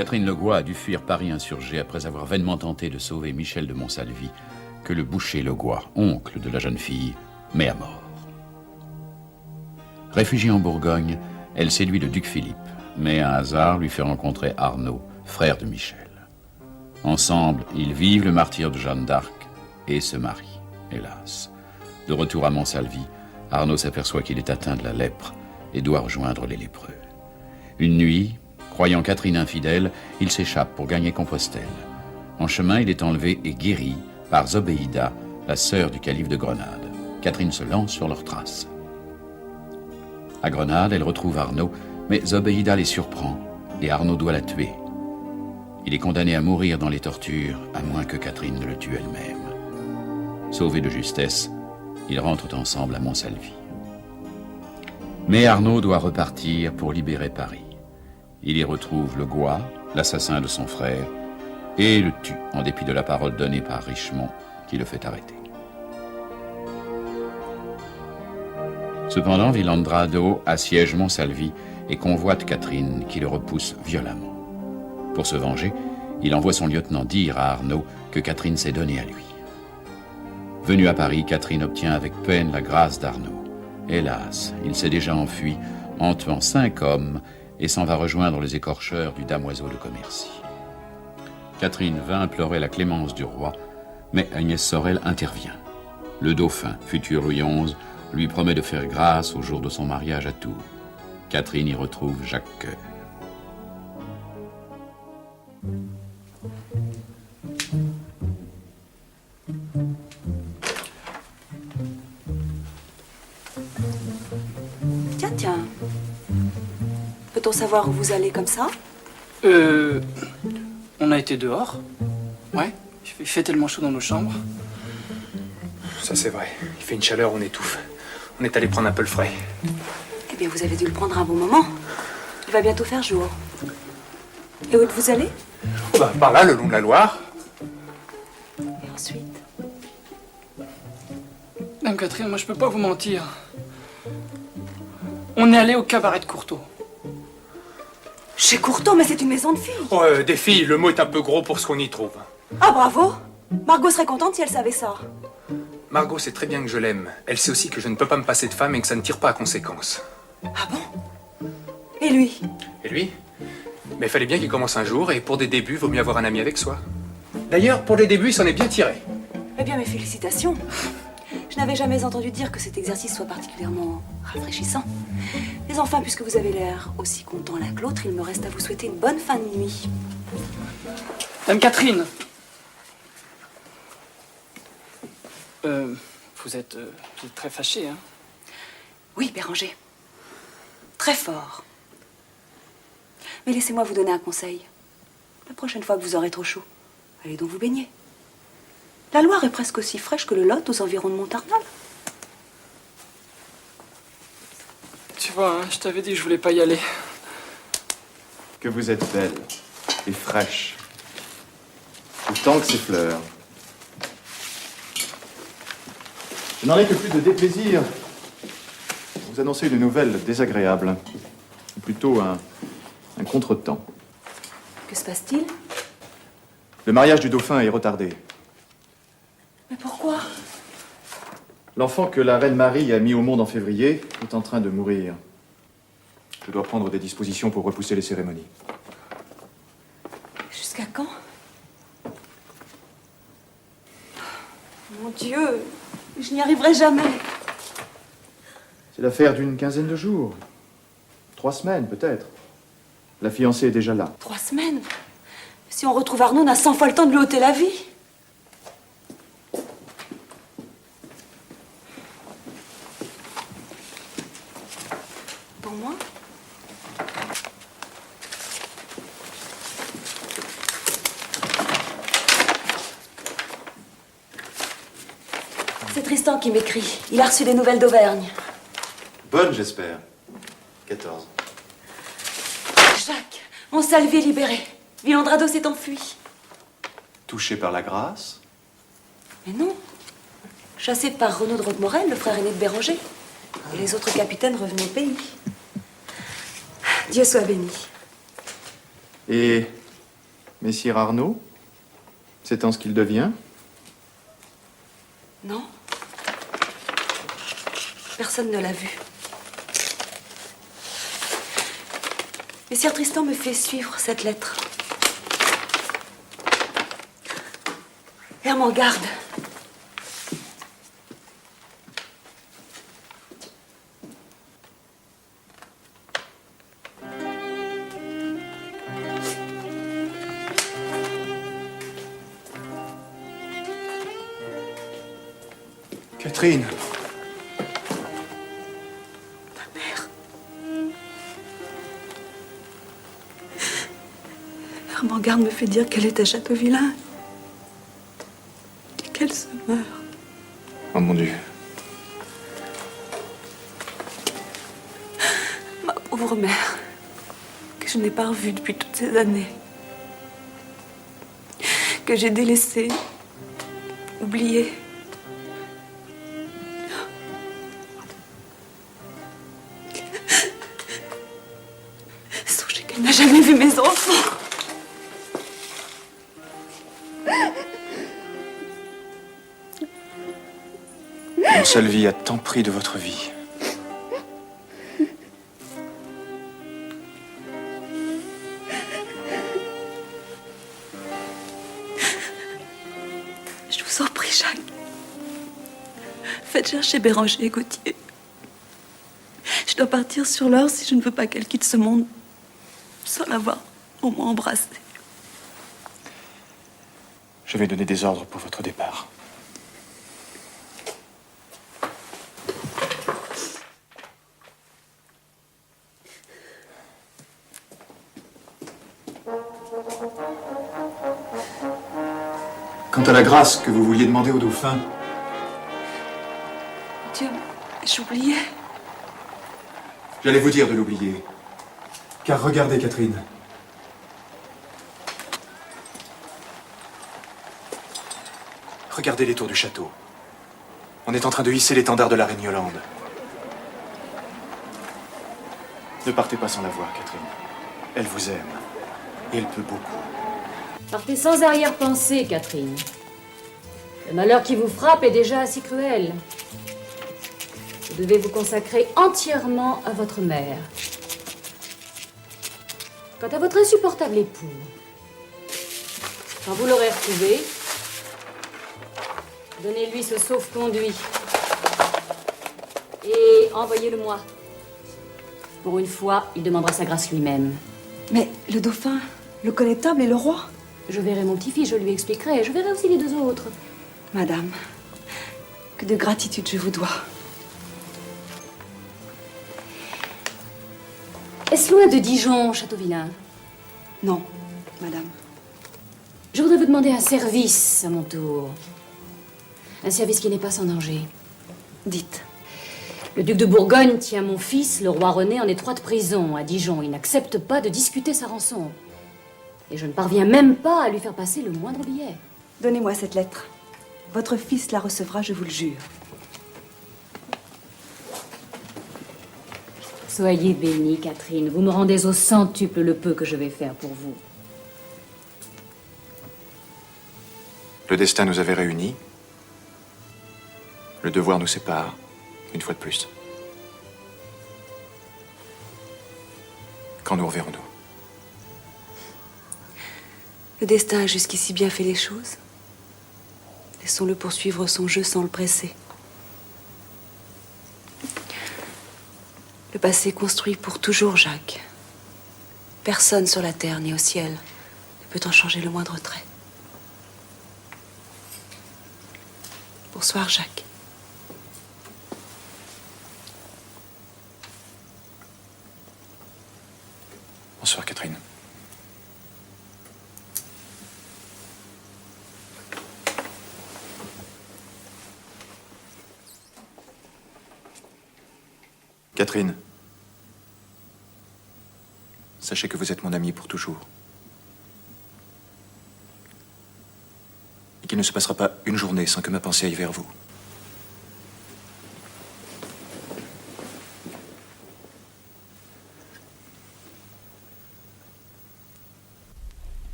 Catherine Legoix a dû fuir Paris insurgé après avoir vainement tenté de sauver Michel de Montsalvi, que le boucher Legoix, oncle de la jeune fille, met à mort. Réfugiée en Bourgogne, elle séduit le duc Philippe, mais un hasard lui fait rencontrer Arnaud, frère de Michel. Ensemble, ils vivent le martyre de Jeanne d'Arc et se marient, hélas. De retour à Montsalvi, Arnaud s'aperçoit qu'il est atteint de la lèpre et doit rejoindre les lépreux. Une nuit, croyant Catherine infidèle, il s'échappe pour gagner Compostelle. En chemin, il est enlevé et guéri par Zobéida, la sœur du calife de Grenade. Catherine se lance sur leurs traces. À Grenade, elle retrouve Arnaud, mais Zobéida les surprend et Arnaud doit la tuer. Il est condamné à mourir dans les tortures, à moins que Catherine ne le tue elle-même. Sauvés de justesse, ils rentrent ensemble à Montsalvi. Mais Arnaud doit repartir pour libérer Paris. Il y retrouve Legoix, l'assassin de son frère, et le tue en dépit de la parole donnée par Richemont, qui le fait arrêter. Cependant, Villandrado assiège Montsalvi et convoite Catherine, qui le repousse violemment. Pour se venger, il envoie son lieutenant dire à Arnaud que Catherine s'est donnée à lui. Venue à Paris, Catherine obtient avec peine la grâce d'Arnaud. Hélas, il s'est déjà enfui en tuant 5 hommes et s'en va rejoindre les écorcheurs du damoiseau de Commercy. Catherine va implorer la clémence du roi, mais Agnès Sorel intervient. Le dauphin, futur Louis XI, lui promet de faire grâce au jour de son mariage à Tours. Catherine y retrouve Jacques Coeur. Tiens. Peut-on savoir où vous allez comme ça? On a été dehors. Ouais, il fait tellement chaud dans nos chambres. Ça c'est vrai, il fait une chaleur, on étouffe. On est allé prendre un peu le frais. Eh bien, vous avez dû le prendre un bon moment. Il va bientôt faire jour. Et où vous allez? Oh bah, par là, le long de la Loire. Et ensuite? Dame Catherine, moi je peux pas vous mentir. On est allé au cabaret de Courtauld. Chez Courtauld, mais c'est une maison de filles. Oh, des filles, le mot est un peu gros pour ce qu'on y trouve. Ah, bravo! Margot serait contente si elle savait ça. Margot sait très bien que je l'aime. Elle sait aussi que je ne peux pas me passer de femme et que ça ne tire pas à conséquence. Ah bon? Et lui? Et lui? Mais il fallait bien qu'il commence un jour, et pour des débuts, vaut mieux avoir un ami avec soi. D'ailleurs, pour les débuts, il s'en est bien tiré. Eh bien, mes félicitations. Je n'avais jamais entendu dire que cet exercice soit particulièrement rafraîchissant. Mais enfin, puisque vous avez l'air aussi content l'un que l'autre, il me reste à vous souhaiter une bonne fin de nuit. Dame Catherine! Vous êtes très fâchée, hein? Oui, Béranger. Très fort. Mais laissez-moi vous donner un conseil. La prochaine fois que vous aurez trop chaud, allez donc vous baigner. La Loire est presque aussi fraîche que le Lot aux environs de Montarnal. Tu vois, hein, je t'avais dit que je voulais pas y aller. Que vous êtes belle et fraîche. Autant que ces fleurs. Je n'en ai que plus de déplaisir. Vous annoncez une nouvelle désagréable. Ou plutôt un contretemps. Que se passe-t-il? Le mariage du dauphin est retardé. Mais pourquoi? L'enfant que la reine Marie a mis au monde en février est en train de mourir. Je dois prendre des dispositions pour repousser les cérémonies. Jusqu'à quand? Mon Dieu, je n'y arriverai jamais. C'est l'affaire d'une quinzaine de jours. 3 semaines, peut-être. La fiancée est déjà là. 3 semaines? Si on retrouve Arnaud, on a 100 fois le temps de lui ôter la vie. Pour moi? C'est Tristan qui m'écrit. Il a reçu des nouvelles d'Auvergne. Bonne, j'espère. 14. Jacques, Montsalvi est libéré. Villandrado s'est enfui. Touché par la grâce? Mais non. Chassé par Renaud de Roquemorel, le frère aîné de Béranger. Et les autres capitaines revenus au pays. Dieu soit béni. Et Messire Arnaud, c'est en ce qu'il devient? Non. Personne ne l'a vu. Messire Tristan me fait suivre cette lettre. Herman garde. Catherine. Ma mère. Herman garde me fait dire qu'elle est à Châteauvillain. Et qu'elle se meurt. Oh mon Dieu. Ma pauvre mère, que je n'ai pas revue depuis toutes ces années. Que j'ai délaissée, oubliée. Songez qu'elle n'a jamais vu mes enfants. Une seule vie a tant pris de votre vie. Je vous en prie, Jacques. Faites chercher Béranger et Gauthier. Je dois partir sur l'heure si je ne veux pas qu'elle quitte ce monde sans l'avoir au moins embrassée. Je vais donner des ordres pour votre départ. Quant à la grâce que vous vouliez demander au dauphin, Dieu, j'oubliais. j'allais vous dire de l'oublier. Car regardez, Catherine. Regardez les tours du château. On est en train de hisser l'étendard de la reine Yolande. Ne partez pas sans la voir, Catherine. Elle vous aime. Et elle peut beaucoup. Partez sans arrière-pensée, Catherine. Le malheur qui vous frappe est déjà assez cruel. Vous devez vous consacrer entièrement à votre mère. Quant à votre insupportable époux, quand vous l'aurez retrouvé, donnez-lui ce sauf-conduit et envoyez-le-moi. Pour une fois, il demandera sa grâce lui-même. Mais le dauphin, le connétable et le roi? Je verrai mon petit-fils, je lui expliquerai. Je verrai aussi les deux autres. Madame, que de gratitude je vous dois. Est-ce loin de Dijon, Châteauvillain? Non, madame. Je voudrais vous demander un service à mon tour. Un service qui n'est pas sans danger. Dites. Le duc de Bourgogne tient mon fils, le roi René, en étroite prison à Dijon. Il n'accepte pas de discuter sa rançon. Et je ne parviens même pas à lui faire passer le moindre billet. Donnez-moi cette lettre. Votre fils la recevra, je vous le jure. Soyez bénie, Catherine. Vous me rendez au centuple le peu que je vais faire pour vous. Le destin nous avait réunis. Le devoir nous sépare, une fois de plus. Quand nous reverrons-nous? Le destin a jusqu'ici bien fait les choses. Laissons-le poursuivre son jeu sans le presser. Le passé construit pour toujours, Jacques. Personne sur la terre ni au ciel ne peut en changer le moindre trait. Bonsoir, Jacques. Bonsoir, Catherine. Catherine, sachez que vous êtes mon amie pour toujours. Et qu'il ne se passera pas une journée sans que ma pensée aille vers vous.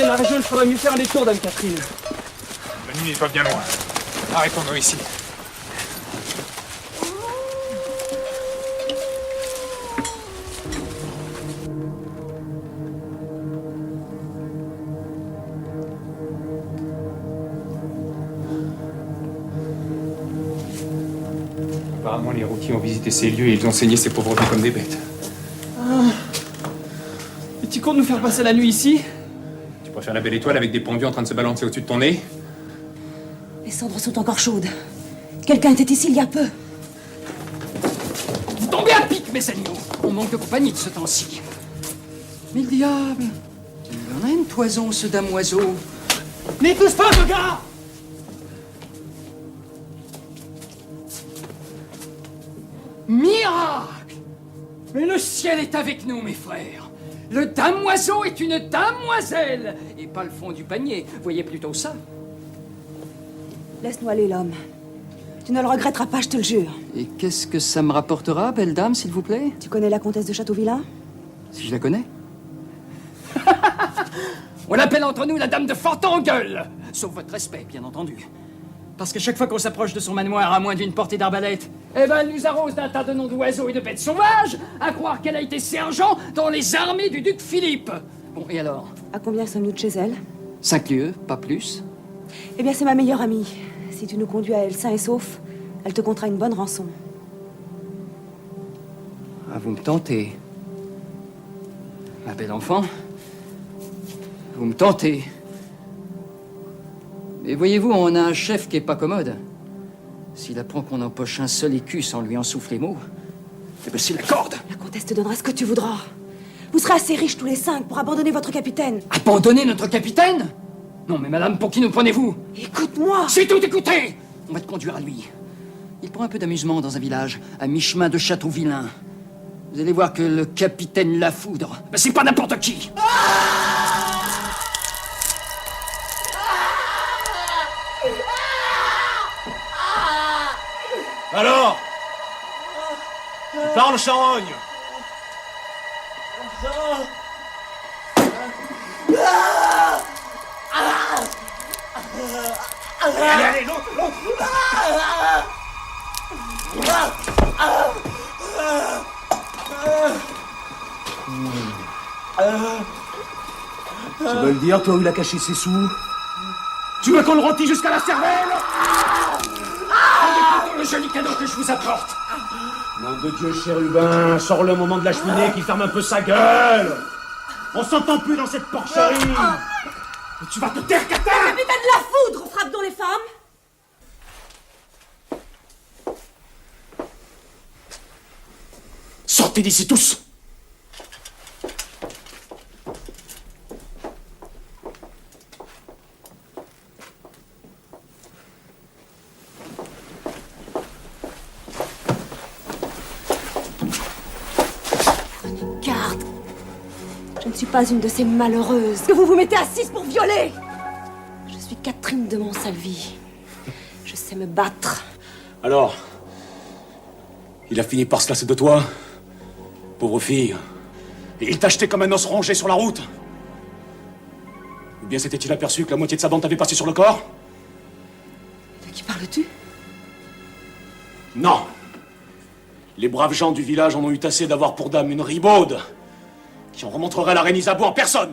tienne la région, il faudrait mieux faire un détour, Dame Catherine. La nuit n'est pas bien loin. Arrêtons-nous ici. Apparemment, les routiers ont visité ces lieux et ils ont saigné ces pauvres gens comme des bêtes. Et tu comptes nous faire passer la nuit ici? Tu préfères la belle étoile avec des pendus en train de se balancer au-dessus de ton nez? Les cendres sont encore chaudes. Quelqu'un était ici il y a peu. Vous tombez à pic, mes agneaux. On manque de compagnie de ce temps-ci. Mais le diable, il en a une toison, ce damoiseau. N'y pousse pas, mon gars! Miracle! Mais le ciel est avec nous, mes frères. Le damoiseau est une damoiselle, et pas le fond du panier. Voyez plutôt ça. Laisse-nous aller, l'homme. Tu ne le regretteras pas, je te le jure. Et qu'est-ce que ça me rapportera, belle dame, s'il vous plaît? Tu connais la comtesse de Châteauvillain? Si je la connais. On l'appelle entre nous la dame de Fortengueule. Sauf votre respect, bien entendu. Parce que chaque fois qu'on s'approche de son manoir à moins d'une portée d'arbalète, eh ben, elle nous arrose d'un tas de noms d'oiseaux et de bêtes sauvages, à croire qu'elle a été sergent dans les armées du duc Philippe. Bon, et alors? À combien sommes-nous de chez elle? 5 lieues, pas plus. Eh bien, c'est ma meilleure amie. Si tu nous conduis à elle sain et sauf, elle te comptera une bonne rançon. Ah, vous me tentez. Ma belle enfant. Vous me tentez. Mais voyez-vous, on a un chef qui est pas commode. S'il apprend qu'on empoche un seul écu sans lui en souffler mot, eh ben c'est la corde. La comtesse te donnera ce que tu voudras. Vous serez assez riches tous les 5 pour abandonner votre capitaine. Abandonner notre capitaine? Non, mais madame, pour qui nous prenez-vous? Écoute-moi! C'est tout écouté! On va te conduire à lui. Il prend un peu d'amusement dans un village, à mi-chemin de Châteauvillain. Vous allez voir que le capitaine Lafoudre, ben c'est pas n'importe qui! Alors? Tu parles, charogne? Allez, allez, l'autre! Tu veux le dire, toi, où il a caché ses sous? Tu veux qu'on le rôtit jusqu'à la cervelle? Regardez le joli cadeau que je vous apporte! Nom de Dieu, chérubin, sors-le au moment de la cheminée qui ferme un peu sa gueule! On s'entend plus dans cette porcherie! Mais tu vas te taire, Catin! Capitaine de la foudre, frappe dans les femmes! Sortez d'ici tous! Garde! Je ne suis pas une de ces malheureuses que vous vous mettez assises pour violer! Je suis Catherine de Montsalvi. Je sais me battre. Alors, il a fini par se lasser de toi? Pauvre fille. Et il t'a jeté comme un os rongé sur la route? Ou bien s'était-il aperçu que la moitié de sa bande t'avait passé sur le corps? De qui parles-tu? Non. Les braves gens du village en ont eu assez d'avoir pour dame une ribaude qui en remontrerait la reine Isabeau en personne.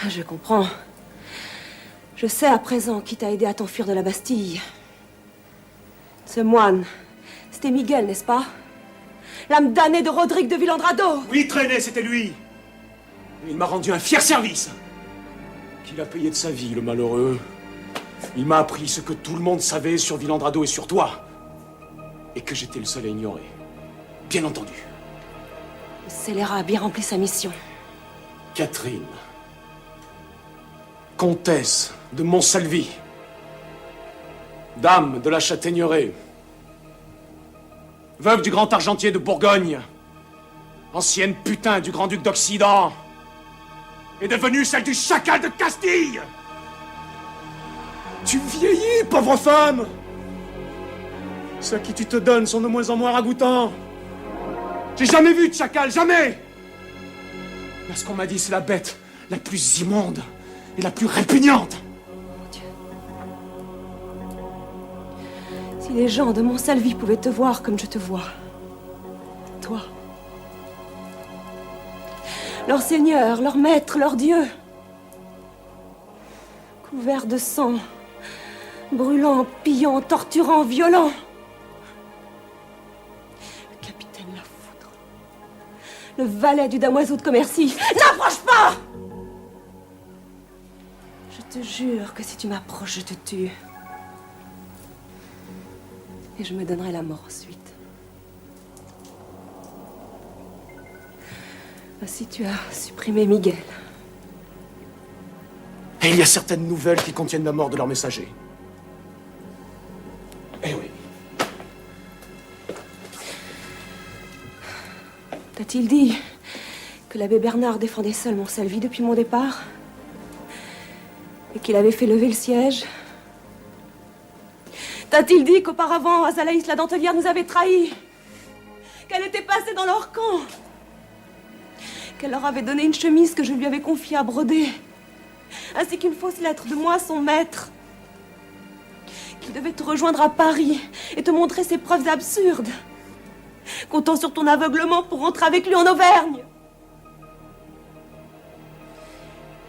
Je comprends. Je sais à présent qui t'a aidé à t'enfuir de la Bastille. Ce moine, c'était Miguel, n'est-ce pas? L'âme damnée de Rodrigue de Villandrado. Oui, traîné, c'était lui. Et il m'a rendu un fier service. Qu'il a payé de sa vie, le malheureux. Il m'a appris ce que tout le monde savait sur Villandrado et sur toi. Et que j'étais le seul à ignorer. Bien entendu. Le scélérat a bien rempli sa mission. Catherine. Comtesse de Montsalvi. Dame de la Châtaigneraie. Veuve du grand argentier de Bourgogne. Ancienne putain du grand-duc d'Occident. Est devenue celle du chacal de Castille. Tu vieillis, pauvre femme. Ceux à qui tu te donnes sont de moins en moins ragoûtants. J'ai jamais vu de chacal, jamais. Là, ce qu'on m'a dit, c'est la bête la plus immonde et la plus répugnante. Mon Dieu. Si les gens de Montsalvi pouvaient te voir comme je te vois, toi, leur Seigneur, leur Maître, leur Dieu, couvert de sang, brûlant, pillant, torturant, violent. Le capitaine La Foudre, le valet du damoiseau de Commercy. N'approche pas! Je te jure que si tu m'approches, je te tue. Et je me donnerai la mort ensuite. Ainsi tu as supprimé Miguel. Et il y a certaines nouvelles qui contiennent la mort de leur messager. Eh oui. T'a-t-il dit que l'abbé Bernard défendait seul Montsalvi depuis mon départ? Et qu'il avait fait lever le siège? T'a-t-il dit qu'auparavant, Azalaïs la Dentelière nous avait trahis? Qu'elle était passée dans leur camp? Qu'elle leur avait donné une chemise que je lui avais confiée à broder, ainsi qu'une fausse lettre de moi, son maître? Qu'il devait te rejoindre à Paris et te montrer ses preuves absurdes, comptant sur ton aveuglement pour rentrer avec lui en Auvergne?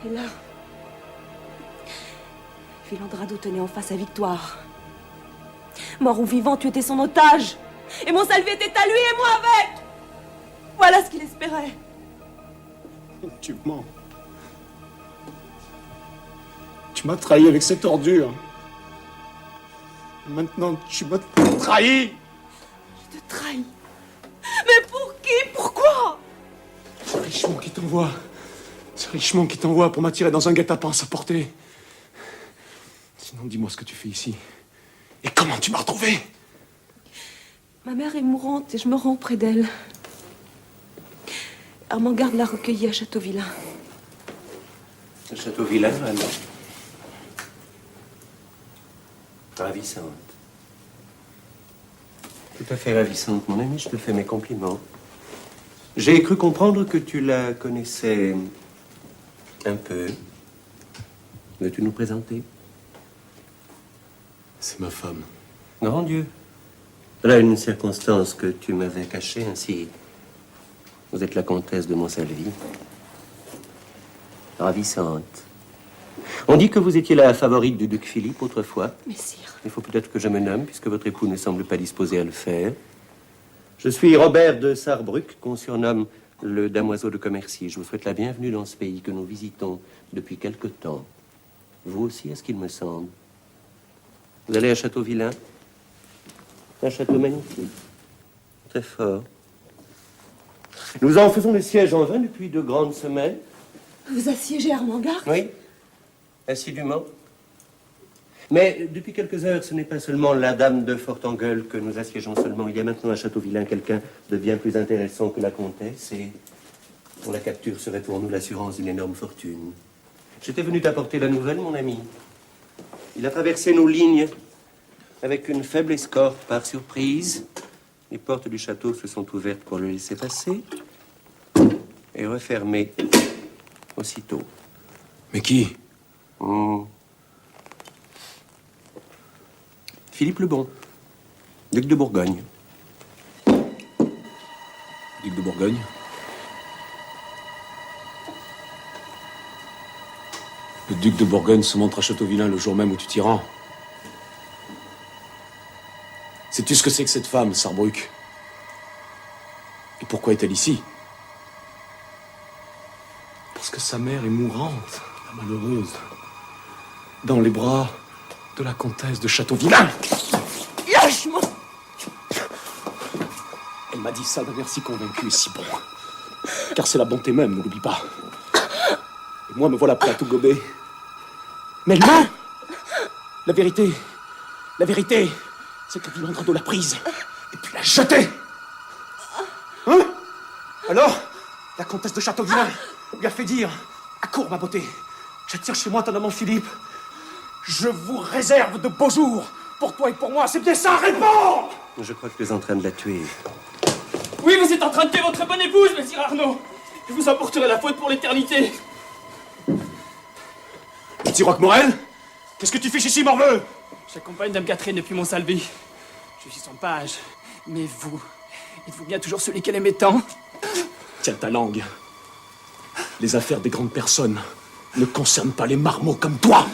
Et là, Filandrado tenait en face sa victoire. Mort ou vivant, tu étais son otage. Et Montsalvi était à lui et moi avec. Voilà ce qu'il espérait. Tu mens. Tu m'as trahi avec cette ordure. Maintenant, tu m'as trahi. Je te trahis. Mais pour qui? Pourquoi? C'est Richemont qui t'envoie. C'est Richemont qui t'envoie pour m'attirer dans un guet-apens à sa portée. Sinon, dis-moi ce que tu fais ici. Et comment tu m'as retrouvé? Ma mère est mourante et je me rends auprès d'elle. Armand-Garde l'a recueillie à Châteauvillain. À Châteauvillain, alors. Ravissante. Tout à fait ravissante, mon ami, je te fais mes compliments. J'ai cru comprendre que tu la connaissais un peu. Veux-tu nous présenter? C'est ma femme. Grand Dieu. Voilà une circonstance que tu m'avais cachée ainsi. Vous êtes la comtesse de Montsalvi. Ravissante. On dit que vous étiez la favorite du duc Philippe autrefois. Mais sire. Il faut peut-être que je me nomme, puisque votre époux ne semble pas disposé à le faire. Je suis Robert de Sarrebruck, qu'on surnomme le damoiseau de Commercy. Je vous souhaite la bienvenue dans ce pays que nous visitons depuis quelque temps. Vous aussi, à ce qu'il me semble. Vous allez à Châteauvillain. Un château magnifique. Très fort. Nous en faisons le siège en vain depuis 2 grandes semaines. Vous assiégez Armand-Garde? Oui, assidûment. Mais depuis quelques heures, ce n'est pas seulement la dame de Fortengueule que nous assiégeons seulement. Il y a maintenant à Châteauvillain quelqu'un de bien plus intéressant que la comtesse et dont la capture serait pour nous l'assurance d'une énorme fortune. J'étais venu t'apporter la nouvelle, mon ami. Il a traversé nos lignes avec une faible escorte par surprise. Les portes du château se sont ouvertes pour le laisser passer et refermées aussitôt. Mais qui? Philippe le Bon, duc de Bourgogne. Duc de Bourgogne? Le duc de Bourgogne se montre à Châteauvillain le jour même où tu t'y rends. Sais-tu ce que c'est que cette femme, Sarrebruck? Et pourquoi est-elle ici? Parce que sa mère est mourante, la malheureuse, dans les bras de la comtesse de Châteauvillain. Lâche-moi! Elle m'a dit ça d'un air si convaincu et si bon. Car c'est la bonté même, ne l'oublie pas. Et moi, me voilà prêt à tout gober. Mais elle ment! La vérité, c'est que Filandrado l'a prise et puis l'a jetée. Hein? Alors, la comtesse de Châteauvillain lui a fait dire: « Accours, ma beauté, j'attire chez moi ton amant Philippe. Je vous réserve de beaux jours pour toi et pour moi. C'est bien ça, réponds! » Je crois que tu es en train de la tuer. Oui, vous êtes en train de tuer votre bonne épouse, monsieur Arnaud. Je vous apporterai la faute pour l'éternité. Petit Roquemorel, qu'est-ce que tu fais ici, morveux? J'accompagne Dame Catherine depuis Montsalvé. Je suis son page. Mais vous, êtes-vous bien toujours celui qu'elle aimait tant? Tiens ta langue. Les affaires des grandes personnes ne concernent pas les marmots comme toi.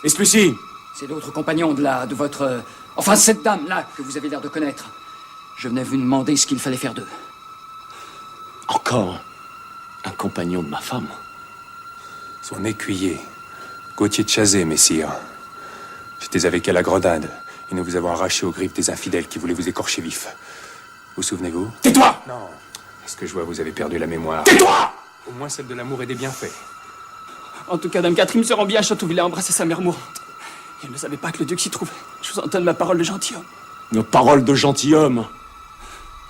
Esplucie, C'est l'autre compagnon de votre... Enfin, cette dame-là que vous avez l'air de connaître. Je venais vous demander ce qu'il fallait faire d'eux. encore un compagnon de ma femme. Son écuyer, Gauthier de Chazé, messire. J'étais avec elle à Grenade, et nous vous avons arraché aux griffes des infidèles qui voulaient vous écorcher vif. Vous souvenez-vous? Tais-toi! Non. Est-ce que je vois, vous avez perdu la mémoire? Tais-toi! Au moins celle de l'amour et des bienfaits. En tout cas, Dame Catherine se rend bien à Châteauvillard embrasser sa mère mourante. Et elle ne savait pas que le duc s'y trouvait. Je vous en donne ma parole de gentilhomme. Nos paroles de gentilhomme.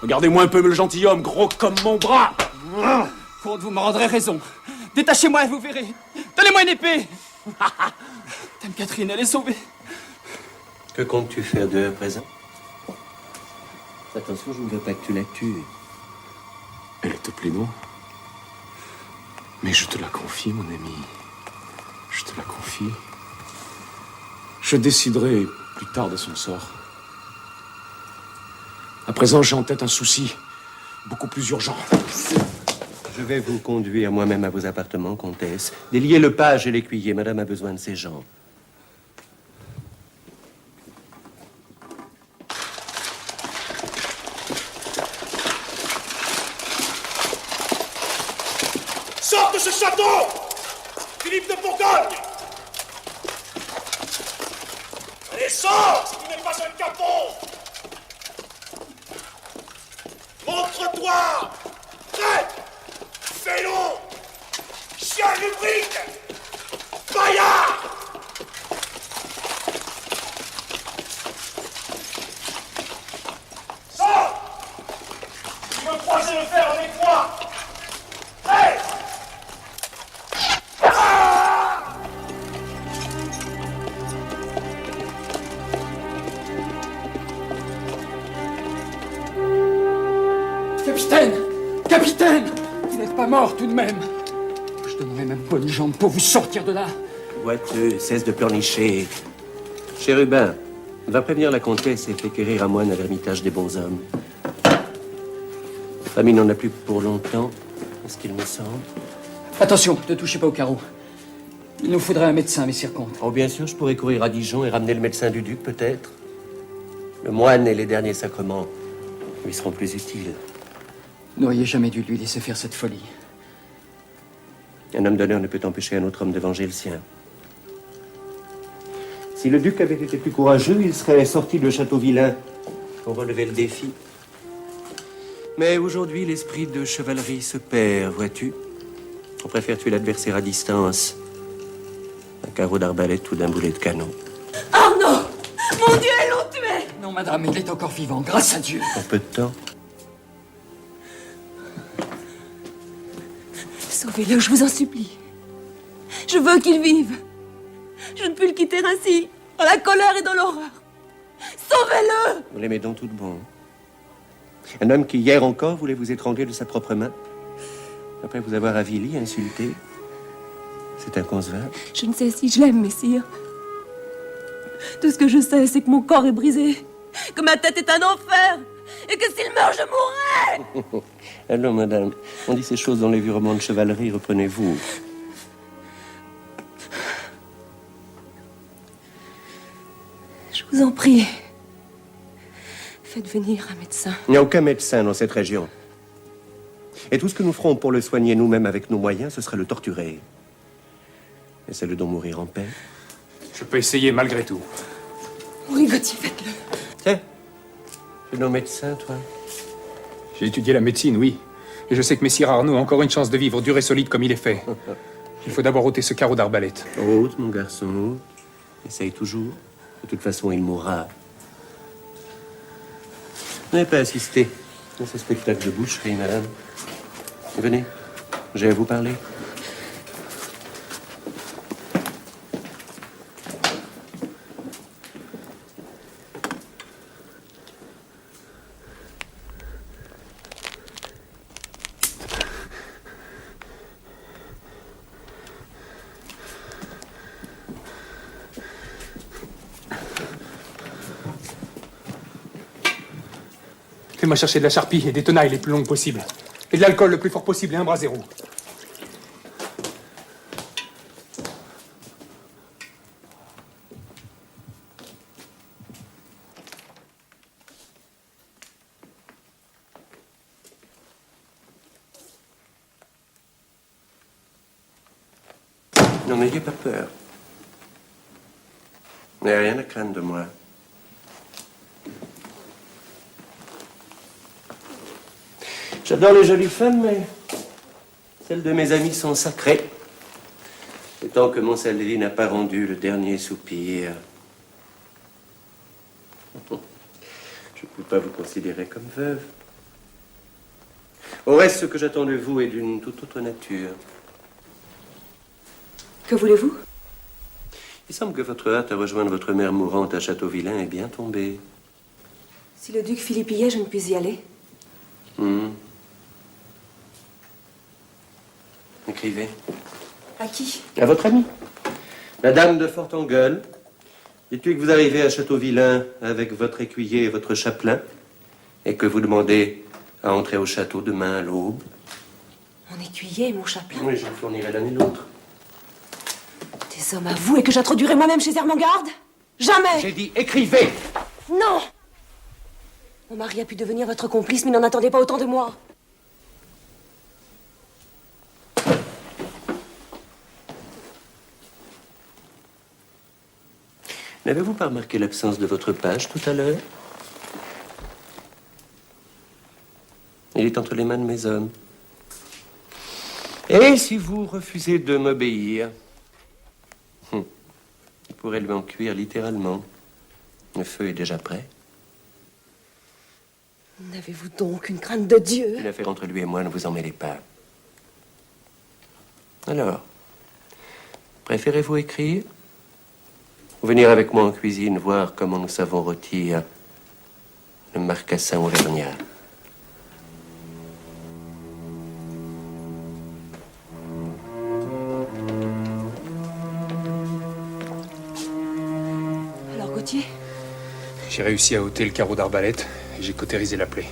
Regardez-moi un peu le gentilhomme, gros comme mon bras. Comte, vous me rendrez raison. Détachez-moi et vous verrez. Donnez-moi une épée. Dame Catherine, elle est sauvée. Que comptes-tu faire d'eux à présent? Attention, je ne veux pas que tu la tues. Elle te plaît, non? Mais je te la confie, mon ami. Je te la confie. Je déciderai plus tard de son sort. À présent, j'ai en tête un souci beaucoup plus urgent. Je vais vous conduire moi-même à vos appartements, comtesse. Déliez le page et l'écuyer. Madame a besoin de ses gens. Sors de ce château, Philippe de Bourgogne! Allez, sors, si tu n'es pas un capon! Montre-toi! Traite! Félon! Chien lubrique! Paillard! Sors! Tu veux croiser le fer avec moi? Hey! Capitaine! Capitaine! Vous n'êtes pas mort tout de même. Je donnerais même pas une jambe pour vous sortir de là. Boiteux, cesse de pleurnicher. Chérubin, va prévenir la comtesse et fais quérir un moine à l'ermitage des bons hommes. La famille n'en a plus pour longtemps, est-ce qu'il me semble? Attention, ne touchez pas au carreau. Il nous faudrait un médecin, messire comte. Oh, bien sûr, je pourrais courir à Dijon et ramener le médecin du duc, peut-être. Le moine et les derniers sacrements lui seront plus utiles. Vous n'auriez jamais dû lui laisser faire cette folie. Un homme d'honneur ne peut empêcher un autre homme de venger le sien. Si le duc avait été plus courageux, il serait sorti de Châteauvillain pour relever le défi. Mais aujourd'hui, l'esprit de chevalerie se perd, vois-tu. On préfère tuer l'adversaire à distance d'un carreau d'arbalète ou d'un boulet de canon. Arnaud! Mon Dieu, ils l'ont tué! Non, madame, il est encore vivant, grâce à Dieu. En peu de temps. Sauvez-le, je vous en supplie. Je veux qu'il vive. Je ne peux le quitter ainsi, dans la colère et dans l'horreur. Sauvez-le! Vous l'aimez donc tout de bon. Un homme qui, hier encore, voulait vous étrangler de sa propre main. Après vous avoir avili, insulté. C'est inconcevable. Je ne sais si je l'aime, messire. Tout ce que je sais, c'est que mon corps est brisé, que ma tête est un enfer, et que s'il meurt, je mourrai! Allons, madame. On dit ces choses dans les vieux romans de chevalerie. Reprenez-vous. Je vous en prie. Faites venir un médecin. Il n'y a aucun médecin dans cette région. Et tout ce que nous ferons pour le soigner nous-mêmes avec nos moyens, ce sera le torturer. Laissez-le donc mourir en paix. Je peux essayer malgré tout. Oui, Gauthier, faites-le. Tiens, tu es nos médecins, toi? J'ai étudié la médecine, oui. Et je sais que Messire Arnaud a encore une chance de vivre dur et solide comme il est fait. Il faut d'abord ôter ce carreau d'arbalète. Ôte, mon garçon, ôte. Essaye toujours. De toute façon, il mourra. Vous n'avez pas assisté à ce spectacle de boucherie, madame. Venez, j'ai à vous parler. Fais-moi chercher de la charpie et des tenailles les plus longues possibles. Et de l'alcool le plus fort possible et un bras zéro. Non, n'ayez pas peur. Il n'y a rien à craindre de moi. J'adore les jolies femmes, mais celles de mes amis sont sacrées. Et tant que Monsalve n'a pas rendu le dernier soupir, je ne peux pas vous considérer comme veuve. Au reste, ce que j'attends de vous est d'une toute autre nature. Que voulez-vous? Il semble que votre hâte à rejoindre votre mère mourante à Châteauvillain est bien tombée. Si le duc Philippe y est, je ne puis y aller. Écrivez. À qui? À votre amie, la dame de Fortengueule. Dites-lui que vous arrivez à Châteauvillain avec votre écuyer et votre chapelain et que vous demandez à entrer au château demain à l'aube. Mon écuyer et mon chapelain? Oui, je vous fournirai l'un et l'autre. Des hommes à vous et que j'introduirai moi-même chez Ermengarde? Jamais! J'ai dit écrivez! Non! Mon mari a pu devenir votre complice, mais n'en attendez pas autant de moi. N'avez-vous pas remarqué l'absence de votre page tout à l'heure? Il est entre les mains de mes hommes. Et si vous refusez de m'obéir, il pourrait lui en cuire littéralement. Le feu est déjà prêt. N'avez-vous donc une crainte de Dieu? Une affaire entre lui et moi, ne vous en mêlez pas. Alors, préférez-vous écrire ou venir avec moi en cuisine voir comment nous savons rôtir le marcassin auvergnat? Alors, Gauthier? J'ai réussi à ôter le carreau d'arbalète et j'ai cautérisé la plaie.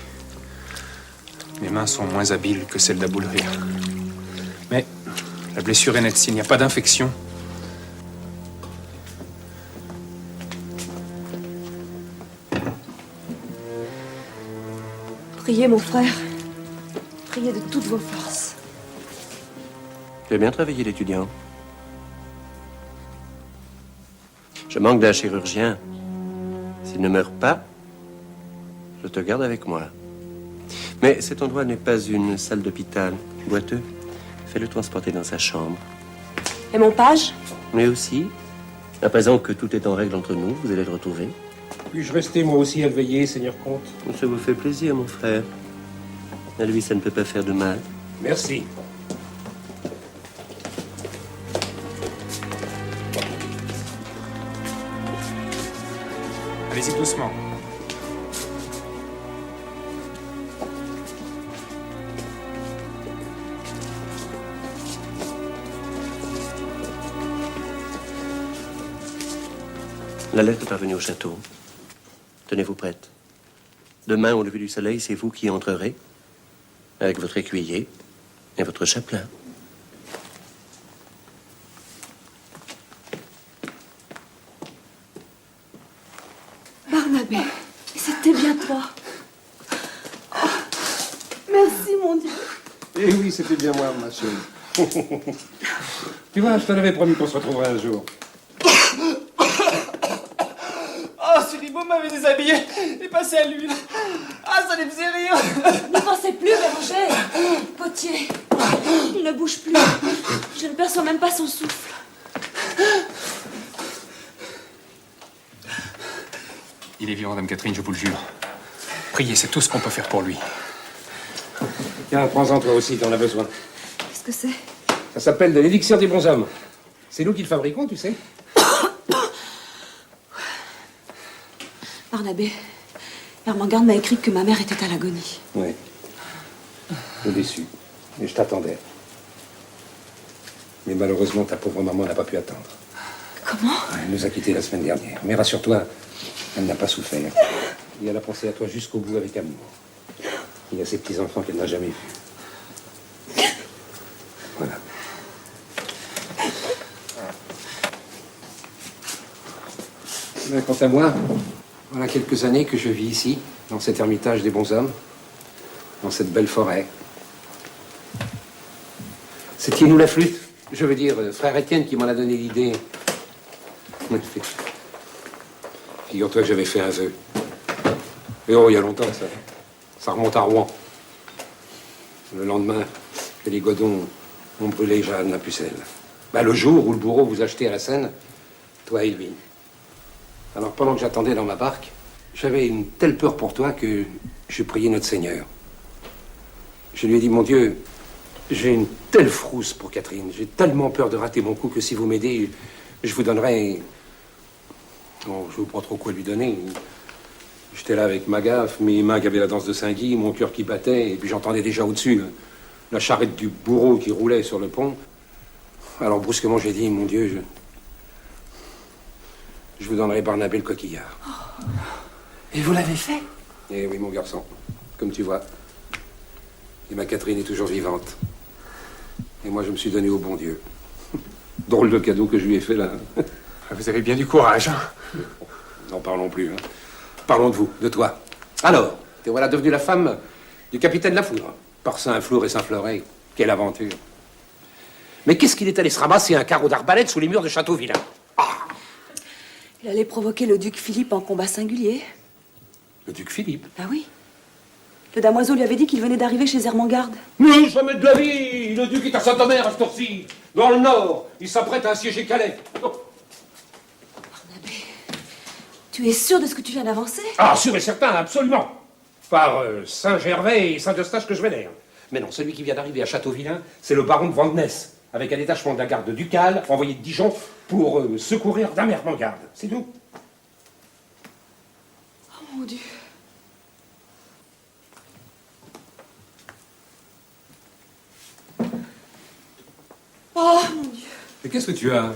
Mes mains sont moins habiles que celles d'Aboulrire. Mais la blessure est nette. S'il n'y a pas d'infection, Priez, mon frère. Priez de toutes vos forces. Tu as bien travaillé, l'étudiant. Je manque d'un chirurgien. S'il ne meurt pas, je te garde avec moi. Mais cet endroit n'est pas une salle d'hôpital. Boiteux, fais-le transporter dans sa chambre. Et mon page? Mais aussi, à présent que tout est en règle entre nous, vous allez le retrouver. Puis-je rester moi aussi à le veiller, Seigneur Comte? Ça vous fait plaisir, mon frère. À lui, ça ne peut pas faire de mal. Merci. allez-y doucement. La lettre est parvenue au château. Tenez-vous prête. Demain, au lever du soleil, c'est vous qui entrerez, avec votre écuyer et votre chapelain. Barnabé, c'était bien toi. Oh, merci, mon Dieu. Eh oui, c'était bien moi, ma chérie. Tu vois, je te l'avais promis qu'on se retrouverait un jour. Oh, Sullivan m'avait déshabillé et passé à l'huile. Ah, ça les faisait rire. Ne pensez plus, Béranger. Gauthier, il ne bouge plus. Je ne perçois même pas son souffle. Il est vivant, Dame Catherine, je vous le jure. Priez, c'est tout ce qu'on peut faire pour lui. Tiens, prends-en toi aussi, t'en as besoin. Qu'est-ce que c'est? Ça s'appelle de l'élixir des bons hommes. C'est nous qui le fabriquons, tu sais. Barnabé, Ermengarde m'a écrit que ma mère était à l'agonie. Oui. Je suis déçu. Mais je t'attendais. Mais malheureusement, ta pauvre maman n'a pas pu attendre. Comment? Elle nous a quittés la semaine dernière. Mais rassure-toi, elle n'a pas souffert. Et elle a pensé à toi jusqu'au bout avec amour. Il y a ces petits-enfants qu'elle n'a jamais vus. Voilà. Mais quant à moi, voilà quelques années que je vis ici, dans cet ermitage des bons hommes, dans cette belle forêt. C'est qui nous la flûte? Je veux dire, frère Étienne qui m'en a donné l'idée. Figure-toi que j'avais fait un vœu. Et oh, il y a longtemps, ça. Ça remonte à Rouen. Le lendemain, les godons ont brûlé Jeanne la pucelle. Bah, le jour où le bourreau vous achetait à la Seine, toi et lui. Alors, pendant que j'attendais dans ma barque, j'avais une telle peur pour toi que je priais notre Seigneur. Je lui ai dit, mon Dieu, j'ai une telle frousse pour Catherine. J'ai tellement peur de rater mon coup que si vous m'aidez, je vous donnerai... Oh, je ne sais pas trop quoi lui donner. J'étais là avec ma gaffe, mes mains qui avaient la danse de Saint-Guy, mon cœur qui battait, et puis j'entendais déjà au-dessus la charrette du bourreau qui roulait sur le pont. Alors brusquement, j'ai dit, mon Dieu, je vous donnerai Barnabé le coquillard. Oh. Et vous l'avez fait? Eh oui, mon garçon, comme tu vois. Et ma Catherine est toujours vivante. Et moi, je me suis donné au bon Dieu. Drôle de cadeau que je lui ai fait, là. Vous avez bien du courage, hein? N'en parlons plus, hein. Parlons de vous, de toi. Alors, te voilà devenue la femme du capitaine Lafoudre. Par Saint-Flour et Saint-Fleuret. Quelle aventure. Mais qu'est-ce qu'il est allé se ramasser un carreau d'arbalète sous les murs de Châteauvillain? Il allait provoquer le duc Philippe en combat singulier. Le duc Philippe? Ah oui. Le damoiseau lui avait dit qu'il venait d'arriver chez Ermengarde. Mais jamais de la vie! Le duc est à Saint-Omer, à ce tour-ci. Dans le nord, il s'apprête à assiéger Calais. Oh. Tu es sûr de ce que tu viens d'avancer? Ah, sûr et certain, absolument. Par Saint-Gervais et Saint-Eustache que je vénère. Mais non, celui qui vient d'arriver à Châteauvillain, c'est le baron de Vandenesse, avec un détachement de la garde ducale envoyé de Dijon pour secourir Dame Ermengarde. C'est tout. Oh mon Dieu. Oh mon Dieu. Mais qu'est-ce que tu as?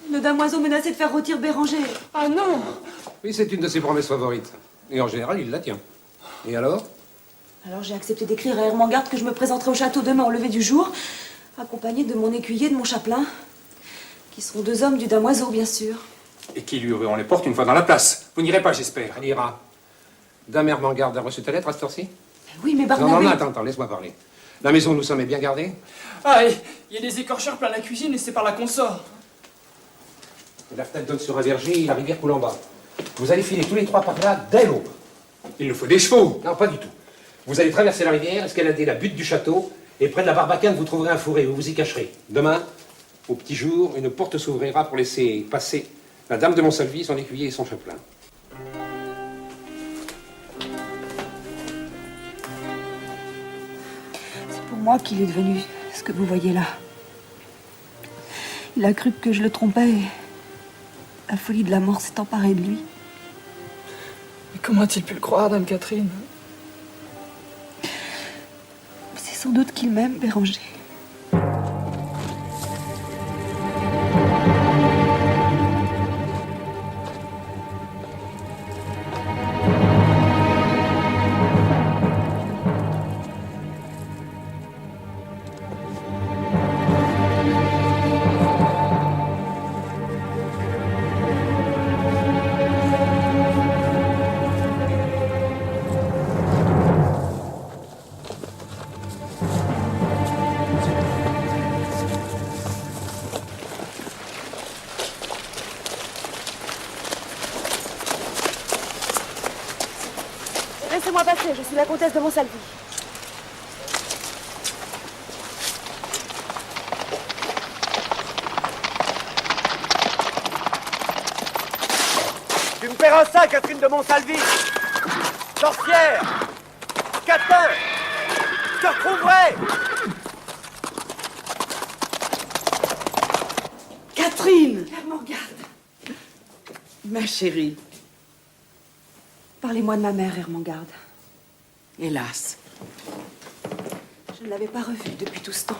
Le damoiseau menaçait de faire rôtir Béranger. Ah non! Oui, c'est une de ses promesses favorites. Et en général, il la tient. Et alors? Alors j'ai accepté d'écrire à Ermengarde que je me présenterai au château demain au lever du jour, accompagnée de mon écuyer et de mon chapelain, qui seront deux hommes du damoiseau, bien sûr. Et qui lui ouvriront les portes une fois dans la place. Vous n'irez pas, j'espère. Elle ira. Dame Ermengarde a reçu ta lettre à cette heure-ci? Oui, mais Barnabé... Non, attends, laisse-moi parler. La maison où nous sommes est bien gardée? Ah, il y a des écorcheurs plein la cuisine et c'est par là qu'on sort. La fenêtre donne sur un verger et la rivière coule en bas. Vous allez filer tous les trois par là dès l'aube. Il nous faut des chevaux. Non, pas du tout. Vous allez traverser la rivière, escalader la butte du château, et près de la barbacane, vous trouverez un fourré où vous y cacherez. Demain, au petit jour, une porte s'ouvrira pour laisser passer la dame de Montsalvi, son écuyer et son chapelain. C'est pour moi qu'il est devenu ce que vous voyez là. Il a cru que je le trompais et la folie de la mort s'est emparée de lui. Mais comment a-t-il pu le croire, Dame Catherine? C'est sans doute qu'il m'aime, Béranger. Laissez-moi passer, je suis la comtesse de Montsalvi. Tu me paieras ça, Catherine de Montsalvi! Sorcière! Catin! Je te retrouverai! Catherine! Ermengarde, Ma chérie, parlez-moi de ma mère, Ermengarde. hélas, Je ne l'avais pas revue depuis tout ce temps.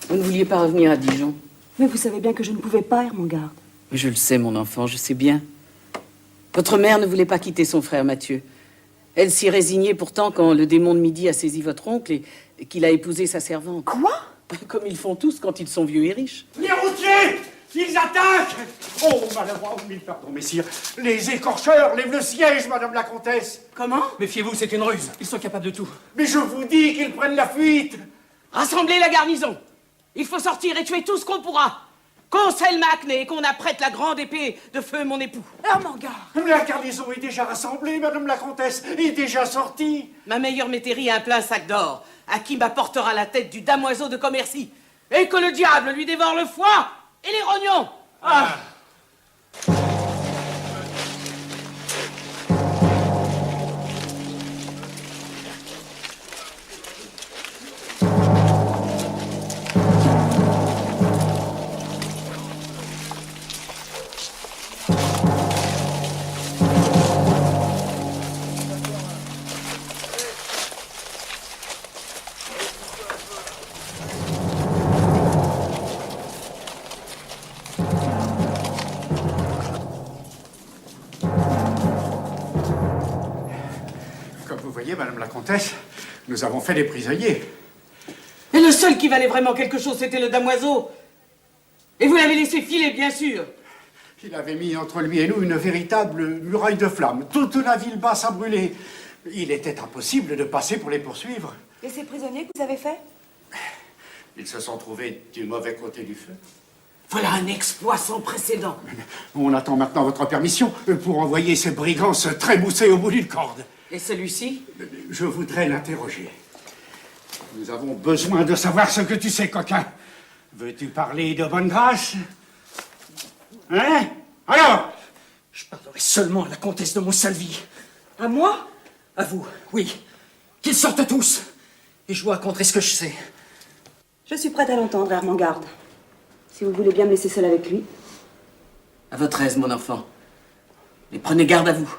vous ne vouliez pas revenir à Dijon. Mais vous savez bien que je ne pouvais pas, Ermengarde. Je le sais, mon enfant, je sais bien. Votre mère ne voulait pas quitter son frère Mathieu. Elle s'y résignait pourtant quand le démon de midi a saisi votre oncle et qu'il a épousé sa servante. Quoi? Comme ils font tous quand ils sont vieux et riches. Les routiers! Ils attaquent! Oh, malheureux, mille pardons, messire. Les écorcheurs lèvent le siège, madame la comtesse. Comment? Méfiez-vous, c'est une ruse. Ils sont capables de tout. Mais je vous dis qu'ils prennent la fuite. Rassemblez la garnison. Il faut sortir et tuer tout ce qu'on pourra. Qu'on scelle ma acné et qu'on apprête la grande épée de feu mon époux. Armangard! La garnison est déjà rassemblée, madame la comtesse, est déjà sortie. Ma meilleure métairie a un plein sac d'or, à qui m'apportera la tête du damoiseau de Commercy. Et que le diable lui dévore le foie et les rognons. Ah. Comme vous voyez, madame la comtesse, nous avons fait des prisonniers. Et le seul qui valait vraiment quelque chose, c'était le damoiseau. Et vous l'avez laissé filer, bien sûr. Il avait mis entre lui et nous une véritable muraille de flammes. Toute la ville basse a brûlé. Il était impossible de passer pour les poursuivre. Et ces prisonniers que vous avez faits? Ils se sont trouvés du mauvais côté du feu. Voilà un exploit sans précédent. On attend maintenant votre permission pour envoyer ces brigands se trémousser au bout d'une corde. Et celui-ci? Je voudrais l'interroger. Nous avons besoin de savoir ce que tu sais, coquin. Veux-tu parler de bonne grâce? Hein? Alors? Je parlerai seulement à la comtesse de Monsalvi. À moi? À vous, oui. Qu'ils sortent tous. Et je vous raconterai ce que je sais. Je suis prête à l'entendre, Armangard. Si vous voulez bien me laisser seule avec lui. À votre aise, mon enfant. Mais prenez garde à vous.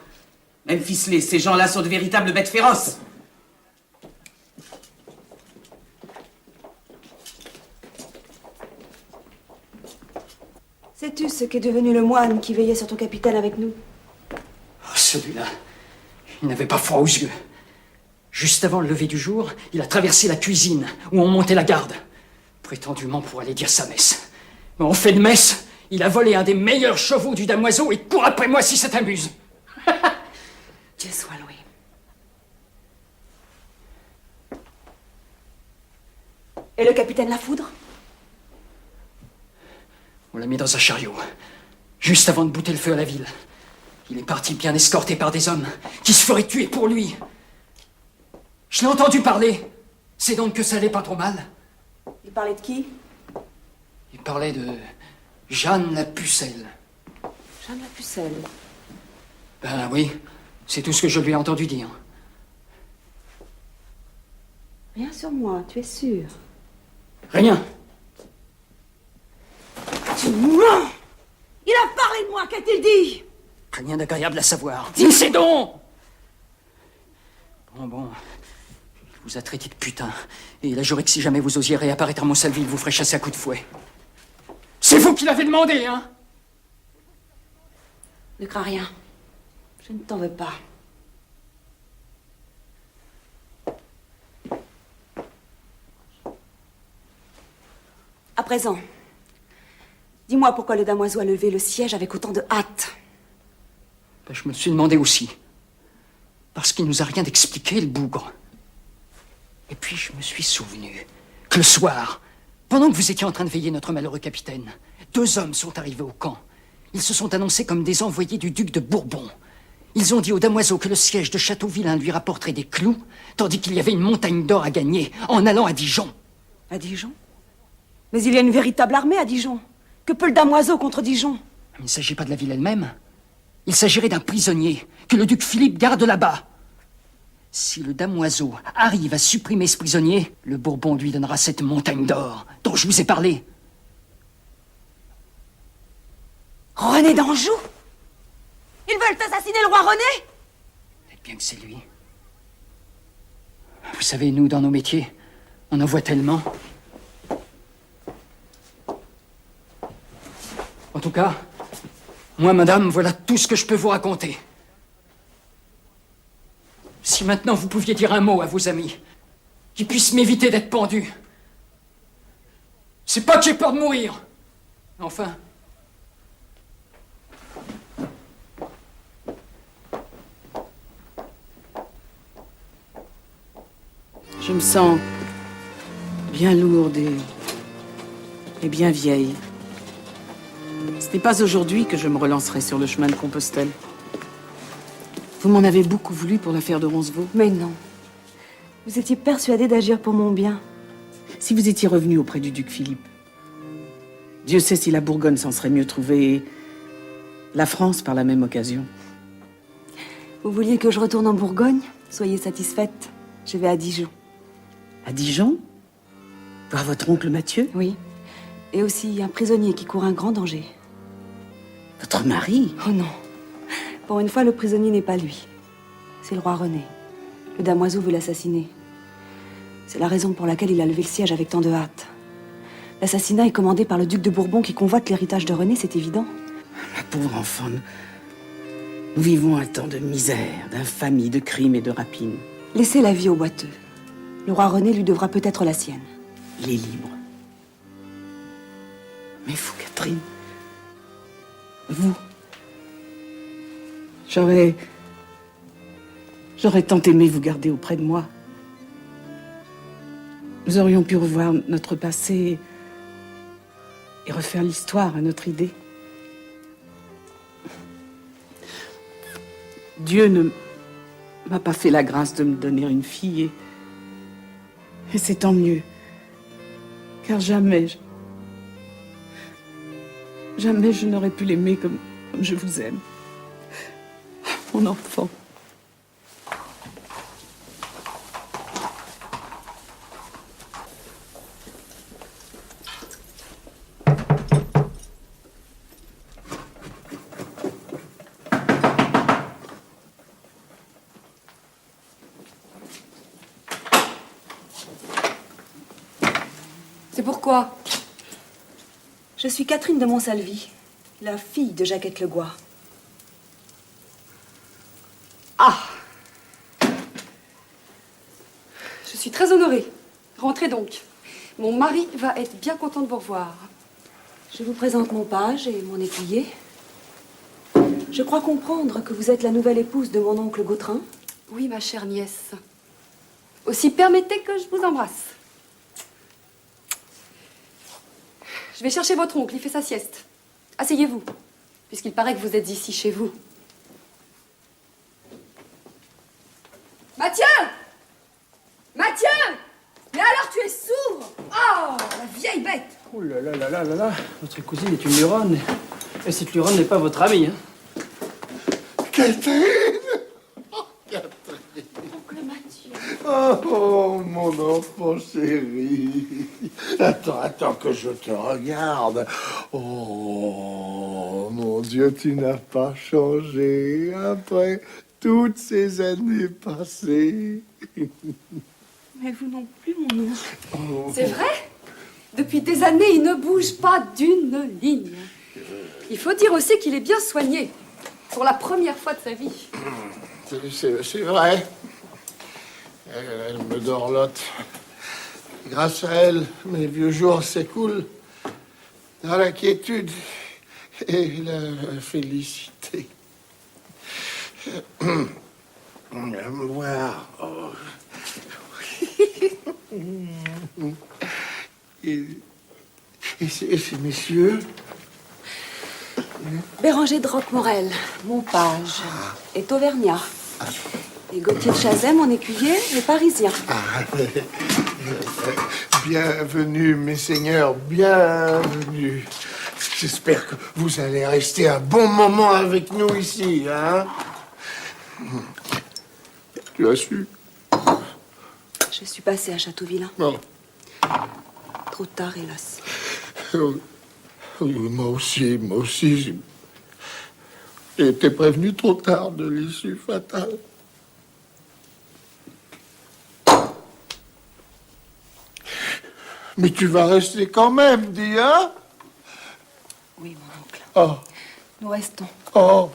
Même ficelés, ces gens-là sont de véritables bêtes féroces. Sais-tu ce qu'est devenu le moine qui veillait sur ton capitaine avec nous? Oh, celui-là, il n'avait pas froid aux yeux. Juste avant le lever du jour, il a traversé la cuisine où on montait la garde, prétendument pour aller dire sa messe. Mais en fait de messe, il a volé un des meilleurs chevaux du damoiseau et court après moi si ça t'amuse. Dieu soit loué. Et le capitaine Lafoudre? On l'a mis dans un chariot, juste avant de bouter le feu à la ville. Il est parti bien escorté par des hommes qui se feraient tuer pour lui. Je l'ai entendu parler. C'est donc que ça allait pas trop mal. Il parlait de qui? Il parlait de Jeanne la Pucelle. Jeanne la Pucelle. Ben oui, c'est tout ce que je lui ai entendu dire. Rien sur moi, tu es sûr? Rien. Tu mens! Il a parlé de moi, qu'a-t-il dit? Rien d'agréable à savoir. Dis donc! Bon. Il vous a traité de putain. Et il a juré que si jamais vous osiez réapparaître à Monsalvi, il vous ferait chasser à coups de fouet. C'est vous qui l'avez demandé, hein? Ne crains rien. Je ne t'en veux pas. À présent, dis-moi pourquoi le damoiseau a levé le siège avec autant de hâte. Ben, je me le suis demandé aussi. Parce qu'il nous a rien expliqué, le bougre. Et puis je me suis souvenu que le soir, pendant que vous étiez en train de veiller notre malheureux capitaine, 2 hommes sont arrivés au camp. Ils se sont annoncés comme des envoyés du duc de Bourbon. Ils ont dit au damoiseau que le siège de Châteauvillain lui rapporterait des clous, tandis qu'il y avait une montagne d'or à gagner en allant à Dijon. À Dijon? Mais il y a une véritable armée à Dijon. Que peut le damoiseau contre Dijon? Il ne s'agit pas de la ville elle-même. Il s'agirait d'un prisonnier que le duc Philippe garde là-bas. Si le damoiseau arrive à supprimer ce prisonnier, le Bourbon lui donnera cette montagne d'or dont je vous ai parlé. René d'Anjou? Ils veulent assassiner le roi René? Peut-être bien que c'est lui. Vous savez, nous, dans nos métiers, on en voit tellement. En tout cas, moi, madame, voilà tout ce que je peux vous raconter. Si maintenant vous pouviez dire un mot à vos amis, qui puissent m'éviter d'être pendu. C'est pas que j'ai peur de mourir. Enfin. Je me sens bien lourde et bien vieille. Ce n'est pas aujourd'hui que je me relancerai sur le chemin de Compostelle. Vous m'en avez beaucoup voulu pour l'affaire de Roncevaux. Mais non. Vous étiez persuadé d'agir pour mon bien. Si vous étiez revenu auprès du duc Philippe, Dieu sait si la Bourgogne s'en serait mieux trouvée, et la France par la même occasion. Vous vouliez que je retourne en Bourgogne? Soyez satisfaite. Je vais à Dijon. À Dijon? Voir votre oncle Mathieu? Oui. Et aussi un prisonnier qui court un grand danger. Votre mari? Oh non. Pour une fois, le prisonnier n'est pas lui. C'est le roi René. Le damoiseau veut l'assassiner. C'est la raison pour laquelle il a levé le siège avec tant de hâte. L'assassinat est commandé par le duc de Bourbon qui convoite l'héritage de René, c'est évident. Ma pauvre enfant, nous vivons un temps de misère, d'infamie, de crimes et de rapines. Laissez la vie au boiteux. Le roi René lui devra peut-être la sienne. Il est libre. Mais vous, Catherine, vous, j'aurais tant aimé vous garder auprès de moi. Nous aurions pu revoir notre passé et refaire l'histoire à notre idée. Dieu ne m'a pas fait la grâce de me donner une fille et c'est tant mieux. Car jamais je n'aurais pu l'aimer comme je vous aime. Mon enfant. C'est pourquoi? Je suis Catherine de Montsalvi, la fille de Jacquette Legoix. Ah! Je suis très honorée. Rentrez donc. Mon mari va être bien content de vous revoir. Je vous présente mon page et mon écuyer. Je crois comprendre que vous êtes la nouvelle épouse de mon oncle Gautrin. Oui, ma chère nièce. Aussi, permettez que je vous embrasse. Je vais chercher votre oncle, il fait sa sieste. Asseyez-vous, puisqu'il paraît que vous êtes ici chez vous. Mathieu! Mathieu! Mais alors tu es sourd! Oh, la vieille bête! Oh là là là là là là, votre cousine est une luronne. Et cette luronne n'est pas votre amie, hein. Catherine! Oh, Catherine! Oncle Mathieu. Oh, mon enfant chéri. Attends que je te regarde. Oh, mon Dieu, tu n'as pas changé après toutes ces années passées. Mais vous non plus, mon oncle. Oh. C'est vrai? Depuis des années, il ne bouge pas d'une ligne. Il faut dire aussi qu'il est bien soigné. Pour la première fois de sa vie. C'est vrai. Elle me dorlote. Grâce à elle, mes vieux jours s'écoulent dans la quiétude et la félicité. Me voir. Oh. Et ces messieurs? Béranger de Roquemorel, mon page, est auvergnat. Et Gauthier de Chazet, mon écuyer, est parisien. Bienvenue, mes seigneurs, bienvenue. J'espère que vous allez rester un bon moment avec nous ici, hein? Tu as su? Je suis passée à Châteauvillain. Non. Trop tard, hélas. Oui, moi aussi, j'ai été prévenu trop tard de l'issue fatale. Mais tu vas rester quand même, dis, hein? Oui, mon oncle. Oh. Nous restons. Oh.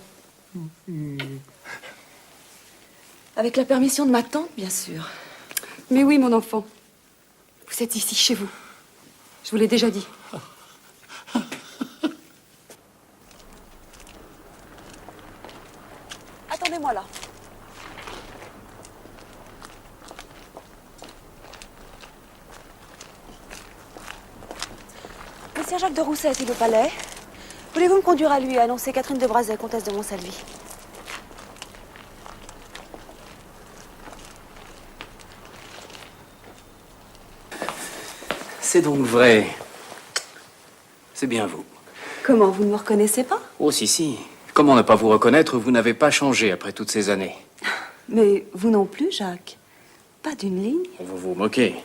Avec la permission de ma tante, bien sûr. Mais oui, mon enfant. Vous êtes ici, chez vous. Je vous l'ai déjà dit. Attendez-moi là. Monsieur Jacques de Rousset est-il au palais? Voulez-vous me conduire à lui et annoncer Catherine de Brazet, comtesse de Montsalvi? C'est donc vrai. C'est bien vous. Comment, vous ne me reconnaissez pas? Oh, si. Comment ne pas vous reconnaître? Vous n'avez pas changé après toutes ces années. Mais vous non plus, Jacques. Pas d'une ligne. Vous vous moquez.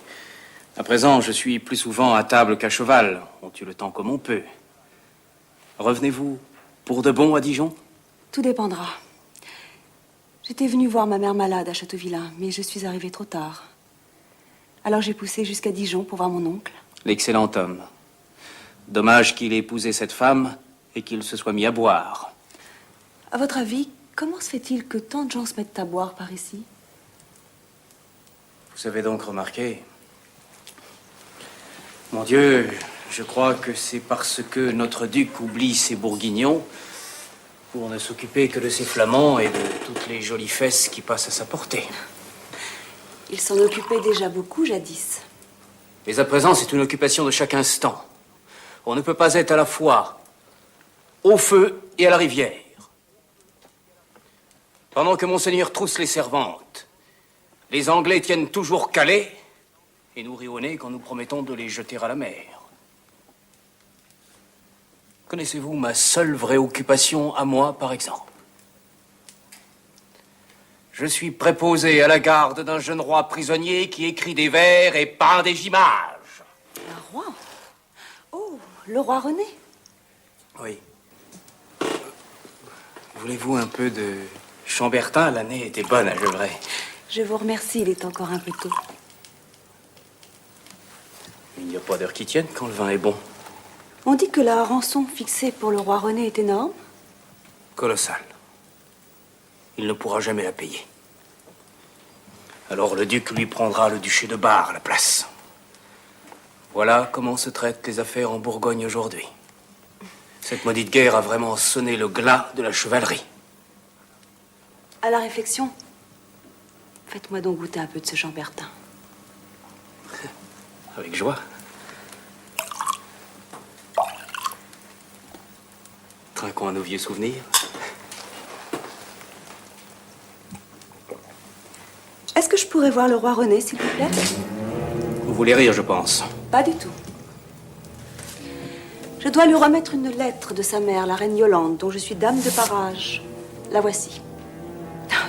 À présent, je suis plus souvent à table qu'à cheval. On tue le temps comme on peut. Revenez-vous pour de bon à Dijon? Tout dépendra. J'étais venue voir ma mère malade à Châteauvillain, mais je suis arrivée trop tard. Alors j'ai poussé jusqu'à Dijon pour voir mon oncle. L'excellent homme. Dommage qu'il ait épousé cette femme et qu'il se soit mis à boire. À votre avis, comment se fait-il que tant de gens se mettent à boire par ici? Vous avez donc remarqué? Mon Dieu, je crois que c'est parce que notre duc oublie ses bourguignons pour ne s'occuper que de ses flamands et de toutes les jolies fesses qui passent à sa portée. Il s'en occupait déjà beaucoup jadis. Mais à présent, c'est une occupation de chaque instant. On ne peut pas être à la fois au feu et à la rivière. Pendant que Monseigneur trousse les servantes, les Anglais tiennent toujours Calais et nous rient au nez quand nous promettons de les jeter à la mer. Connaissez-vous ma seule vraie occupation à moi, par exemple? Je suis préposé à la garde d'un jeune roi prisonnier qui écrit des vers et peint des images. Un roi? Oh, le roi René? Oui. Voulez-vous un peu de Chambertin? L'année était bonne à Gevrey. Je vous remercie, il est encore un peu tôt. Il n'y a pas d'heure qui tienne quand le vin est bon. On dit que la rançon fixée pour le roi René est énorme. Colossal. Il ne pourra jamais la payer. Alors le duc lui prendra le duché de Bar à la place. Voilà comment se traitent les affaires en Bourgogne aujourd'hui. Cette maudite guerre a vraiment sonné le glas de la chevalerie. À la réflexion, faites-moi donc goûter un peu de ce Chambertin. Avec joie. Trinquons à nos vieux souvenirs. Est-ce que je pourrais voir le roi René, s'il vous plaît? Vous voulez rire, je pense. Pas du tout. Je dois lui remettre une lettre de sa mère, la reine Yolande, dont je suis dame de parage. La voici.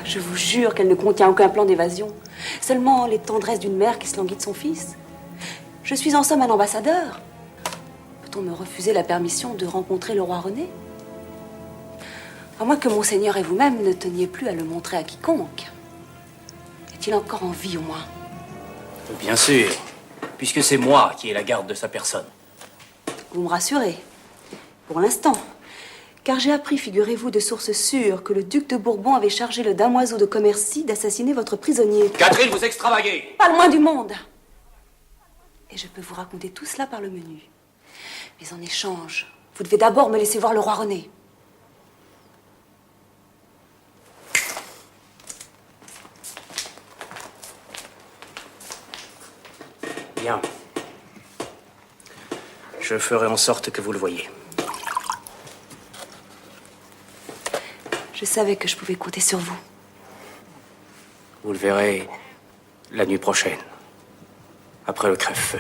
Je vous jure qu'elle ne contient aucun plan d'évasion. Seulement les tendresses d'une mère qui se languit de son fils. Je suis en somme un ambassadeur. Peut-on me refuser la permission de rencontrer le roi René? À moins que Monseigneur et vous-même ne teniez plus à le montrer à quiconque. Est-il encore en vie, au moins? Bien sûr, puisque c'est moi qui ai la garde de sa personne. Vous me rassurez. Pour l'instant. Car j'ai appris, figurez-vous, de sources sûres, que le duc de Bourbon avait chargé le damoiseau de Commercy d'assassiner votre prisonnier. Catherine, vous extravaguez! Pas le moins du monde! Et je peux vous raconter tout cela par le menu. Mais en échange, vous devez d'abord me laisser voir le roi René. Bien. Je ferai en sorte que vous le voyiez. Je savais que je pouvais compter sur vous. Vous le verrez la nuit prochaine, après le crève-feu.